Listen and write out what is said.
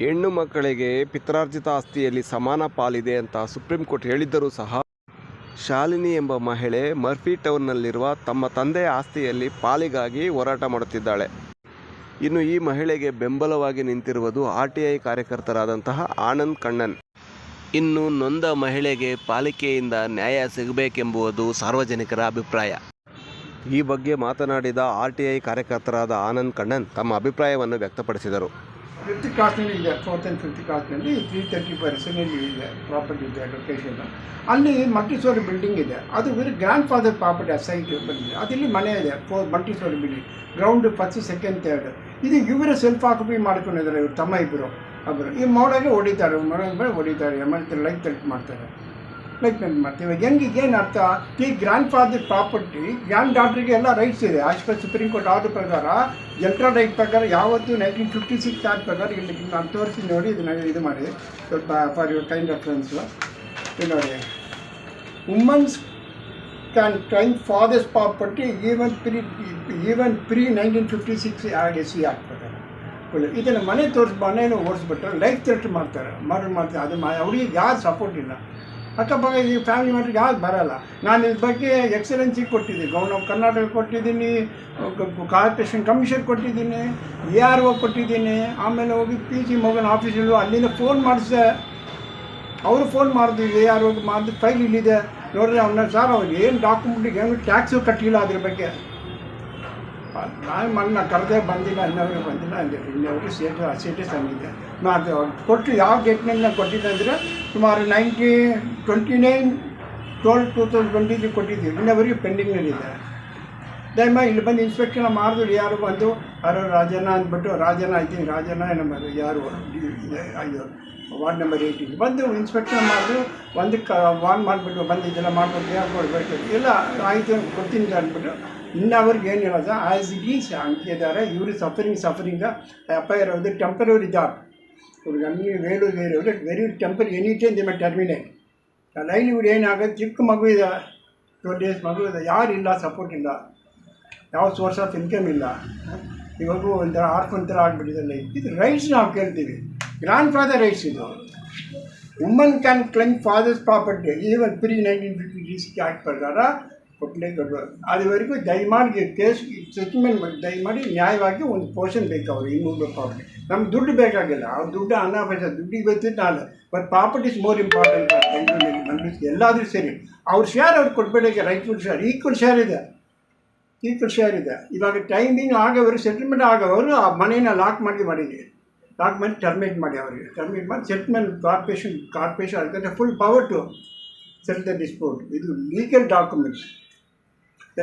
ಹೆಣ್ಣು ಮಕ್ಕಳಿಗೆ ಪಿತ್ರಾರ್ಜಿತ ಆಸ್ತಿಯಲ್ಲಿ ಸಮಾನ ಪಾಲಿದೆ ಅಂತ ಸುಪ್ರೀಂ ಕೋರ್ಟ್ ಹೇಳಿದ್ದರೂ ಸಹ ಶಾಲಿನಿ ಎಂಬ ಮಹಿಳೆ ಮರ್ಫಿ ಟೌನ್ನಲ್ಲಿರುವ ತಮ್ಮ ತಂದೆಯ ಆಸ್ತಿಯಲ್ಲಿ ಪಾಲಿಗಾಗಿ ಹೋರಾಟ ಮಾಡುತ್ತಿದ್ದಾಳೆ. ಇನ್ನು ಈ ಮಹಿಳೆಗೆ ಬೆಂಬಲವಾಗಿ ನಿಂತಿರುವುದು RTI ಕಾರ್ಯಕರ್ತರಾದಂತಹ ಆನಂದ್ ಕಣ್ಣನ್. ಇನ್ನು ನೊಂದ ಮಹಿಳೆಗೆ ಪಾಲಿಕೆಯಿಂದ ನ್ಯಾಯ ಸಿಗಬೇಕೆಂಬುದು ಸಾರ್ವಜನಿಕರ ಅಭಿಪ್ರಾಯ. ಈ ಬಗ್ಗೆ ಮಾತನಾಡಿದ RTI ಕಾರ್ಯಕರ್ತರಾದ ಆನಂದ್ ಕಣ್ಣನ್ ತಮ್ಮ ಅಭಿಪ್ರಾಯವನ್ನು ವ್ಯಕ್ತಪಡಿಸಿದರು. 5th ಕ್ರಾಸ್ನಲ್ಲಿ ಇದೆ, 4th and 5th ಕ್ರಾಸ್ನಲ್ಲಿ 330% ಇದೆ ಪ್ರಾಪರ್ಟಿ ಇದೆ ಲೊಕೇಶನ್. ಅಲ್ಲಿ ಮಲ್ಟಿಸ್ಟೋರಿ ಬಿಲ್ಡಿಂಗ್ ಇದೆ, ಅದು ವೆರಿ ಗ್ರ್ಯಾಂಡ್ ಫಾದರ್ ಪ್ರಾಪರ್ಟಿ ಆ ಸೈಟ್ ಬಂದಿದೆ. ಅದಿಲ್ಲಿ ಮನೆ ಇದೆ, 4 ಮಲ್ಟಿಸ್ಟೋರಿ building, ground 1st, 2nd, 3rd. ಇದು ಇವರೇ ಸೆಲ್ಫ್ ಆಕ್ಯುಪೈ ಮಾಡ್ಕೊಂಡಿದ್ದಾರೆ. ಇವರು ತಮ್ಮ ಒಬ್ಬರು ಈ ಮಾಡೋಕ್ಕೆ ಹೊಡಿತಾರೆ, ಹೊಡಿತಾರೆ, ಆಮೇಲೆ ಲೈಫ್ ಥ್ರೆಟ್ ಮಾಡ್ತಾರೆ. ಮಾಡ್ತೀವಿ ಹೆಂಗಿಗೆ ಏನು ಅರ್ಥ? ಈ ಗ್ರ್ಯಾಂಡ್ ಫಾದರ್ ಪ್ರಾಪರ್ಟಿ ಗ್ರ್ಯಾಂಡ್ ಡಾಟ್ರಿಗೆ ಎಲ್ಲ ರೈಟ್ಸ್ ಇದೆ. As per supreme court order ಪ್ರಕಾರ, ಜನರಲ್ ರೈಟ್ ಪ್ರಕಾರ ಯಾವತ್ತು 1956 ಆದ ಪ್ರಕಾರ ಇಲ್ಲಿ ನಾನು ತೋರಿಸಿ ನೋಡಿ, ಇದು ಮಾಡಿ ಸ್ವಲ್ಪ ಫಾರ್ ಯುವರ್ ಕೈಂಡ್ ರೆಫರೆನ್ಸು. ಇದು ನೋಡಿ, women's can claim father's property even pre 1956 SC act ಪ್ರಕಾರ. ಇದನ್ನು ಮನೇನು ಓಡಿಸ್ಬಿಟ್ರೆ ಲೈಫ್ ಥ್ರೆಟ್ ಮಾಡ್ತಾರೆ, ಮಾಡ್ತಾರೆ. ಅದು ಅವ್ರಿಗೆ ಯಾರು ಸಪೋರ್ಟ್ ಇಲ್ಲ. ಅಕ್ಕಪಕ್ಕ ಈ ಫ್ಯಾಮಿಲಿ ಮ್ಯಾಟ್ರಿಗೆ ಯಾರು ಬರೋಲ್ಲ. ನಾನು ಇದ್ರ ಬಗ್ಗೆ ಎಕ್ಸಲೆನ್ಸಿ ಕೊಟ್ಟಿದ್ದೀನಿ, ಗವರ್ನರ್ ಆಫ್ ಕರ್ನಾಟಕ ಕೊಟ್ಟಿದ್ದೀನಿ, ಕಾರ್ಪೊರೇಷನ್ ಕಮಿಷನ್ ಕೊಟ್ಟಿದ್ದೀನಿ, ARO ಕೊಟ್ಟಿದ್ದೀನಿ. ಆಮೇಲೆ ಹೋಗಿ PC ಮಗನ ಆಫೀಸಲ್ಲೂ ಅಲ್ಲಿಂದ ಫೋನ್ ಮಾಡಿಸಿದೆ. ಅವರು ಫೋನ್ ಮಾಡಿದ್ವಿ, ARO ಮಾಡಿದ ಫೈಲ್ ಇಲ್ಲಿದೆ ನೋಡ್ರಿ. ಸರ್ ಅವ್ರಿಗೆ ಏನು ಡಾಕ್ಯುಮೆಂಟಿಗೆ ಏನು ಟ್ಯಾಕ್ಸು ಕಟ್ಟಿಲ್ಲ ಅದ್ರ ಬಗ್ಗೆ. ನಾನು ಕರೆದೇ ಬಂದಿಲ್ಲ, ಇನ್ನೊರಿಗೆ ಬಂದಿಲ್ಲ ಅಂದರೆ ಇನ್ನೊರಿಗೆ ಸ್ಟೇಟಸ್ ಹಂಗಿದೆ. ಅದು ಕೊಟ್ಟು ಯಾವ ಡೇಟ್ನಲ್ಲಿ ನಾನು ಕೊಟ್ಟಿದ್ದೆ ಅಂದರೆ ಸುಮಾರು 29/12/2020 ಕೊಟ್ಟಿದ್ದೀವಿ. ಇನ್ನೊವರೆಗೆ ಪೆಂಡಿಂಗ್ನಲ್ಲಿದೆ. ದಯಮಾಡಿ ಇಲ್ಲಿ ಬಂದು ಇನ್ಸ್ಪೆಕ್ಷನ್ ಮಾಡಿದ್ರು. ಯಾರು ಬಂದು ಯಾರೋ ರಾಜನ ಅಂದ್ಬಿಟ್ಟು, ರಾಜನ ನಮ್ಮ ಯಾರು ಇದು ವಾರ್ಡ್ ನಂಬರ್ 18 ಬಂದು ಇನ್ಸ್ಪೆಕ್ಷನ್ ಮಾಡಿದ್ರು. ಒಂದಕ್ಕೆ ವಾರ್ನ್ ಮಾಡಿಬಿಟ್ಟು ಬಂದಿದ್ದೆಲ್ಲ ಮಾಡ್ಬಿಟ್ಟು ಯಾರು ಕೊಡಬೇಕು ಎಲ್ಲ ಆಯಿತು ಕೊಡ್ತೀನಿ ಅಂದ್ಬಿಟ್ಟು ಇನ್ನವ್ರಿಗೆ ಏನಿಲ್ಲ ಸರ್. ಆ್ಯಸ್ ಇಟ್ ಈಸ್ ಅಂಕಿದ್ದಾರೆ. ಇವರು ಸಫರಿಂಗ FIR ಅವ್ರದ್ದು ಟೆಂಪರರಿ ಜಾಬ್. ಇವ್ರಿಗೆ ಅన్ని very temporary any time they may terminate. Line ಇವ್ರು ಏನಾಗೋದು, ಚಿಕ್ಕ ಮಗು ಇದೆ, 12 days ಮಗು ಇದೆ, ಯಾರಿಲ್ಲ, ಸಪೋರ್ಟ್ ಇಲ್ಲ, ಯಾವ ಸೋರ್ಸ್ ಆಫ್ ಇನ್ಕಮ್ ಇಲ್ಲ. ಇವಾಗೂ ಒಂಥರ ಆರ್ಫನ್ ಥರ ಆಗಿಬಿಟ್ಟಿದೆ ಲೈಫ್. ಇದು ರೈಟ್ಸ್ ನಾವು ಕೇಳ್ತೀವಿ, ಗ್ರ್ಯಾಂಡ್ ಫಾದರ್ ರೈಟ್ಸ್ ಇದು. Woman can claim father's property even pre 1956 act ಪ್ರಕಾರ ಕೊಟ್ಟಲೇ ಕೊಡಬೇಕು. ಅದುವರೆಗೂ ದಯಮಾಡಿ ಕೇಸ್ ಸೆಟಲ್ಮೆಂಟ್ ಮಾಡಿ, ದಯಮಾಡಿ ನ್ಯಾಯವಾಗಿ ಒಂದು ಪೋರ್ಷನ್ ಬೇಕು ಅವ್ರಿಗೆ, ಇನ್ನೂರು ಪ್ರಾಪರ್ಟಿ. ನಮ್ಗೆ ದುಡ್ಡು ಬೇಕಾಗಿಲ್ಲ, ಅವ್ರ ದುಡ್ಡು ಅನಾವಶ್ಯ, ದುಡ್ಡಿಗೆ ಬರ್ತಿತ್ತು ನಾನು. But property is more important. ಬೆಂಗಳೂರಲ್ಲಿ ಎಲ್ಲಾದರೂ ಸರಿ ಅವ್ರ ಶೇರ್ ಅವ್ರಿಗೆ ಕೊಡಬೇಡ, ರೈಟ್ಫುಲ್ ಶೇರ್, ಈಕ್ವಲ್ ಶೇರ್ ಇದೆ. ಇವಾಗ ಟೈಮಿಂಗ್ ಆಗೋವರು, ಸೆಟಲ್ಮೆಂಟ್ ಆಗೋವರು ಆ ಮನೇನ ಲಾಕ್ ಮಾಡಿದ್ದೀವಿ. ಲಾಕ್ ಮಾಡಿ ಟರ್ಮಿನೇಟ್ ಮಾಡಿ, ಅವರಿಗೆ ಟರ್ಮಿನೇಟ್ ಮಾಡಿ ಸೆಟಲ್ಮೆಂಟ್ ಕಾರ್ಪೊರೇಷನ್ ಅದಕ್ಕೆ full power to settle the dispute. ಇದು ಲೀಗಲ್ ಡಾಕ್ಯುಮೆಂಟ್ಸ್.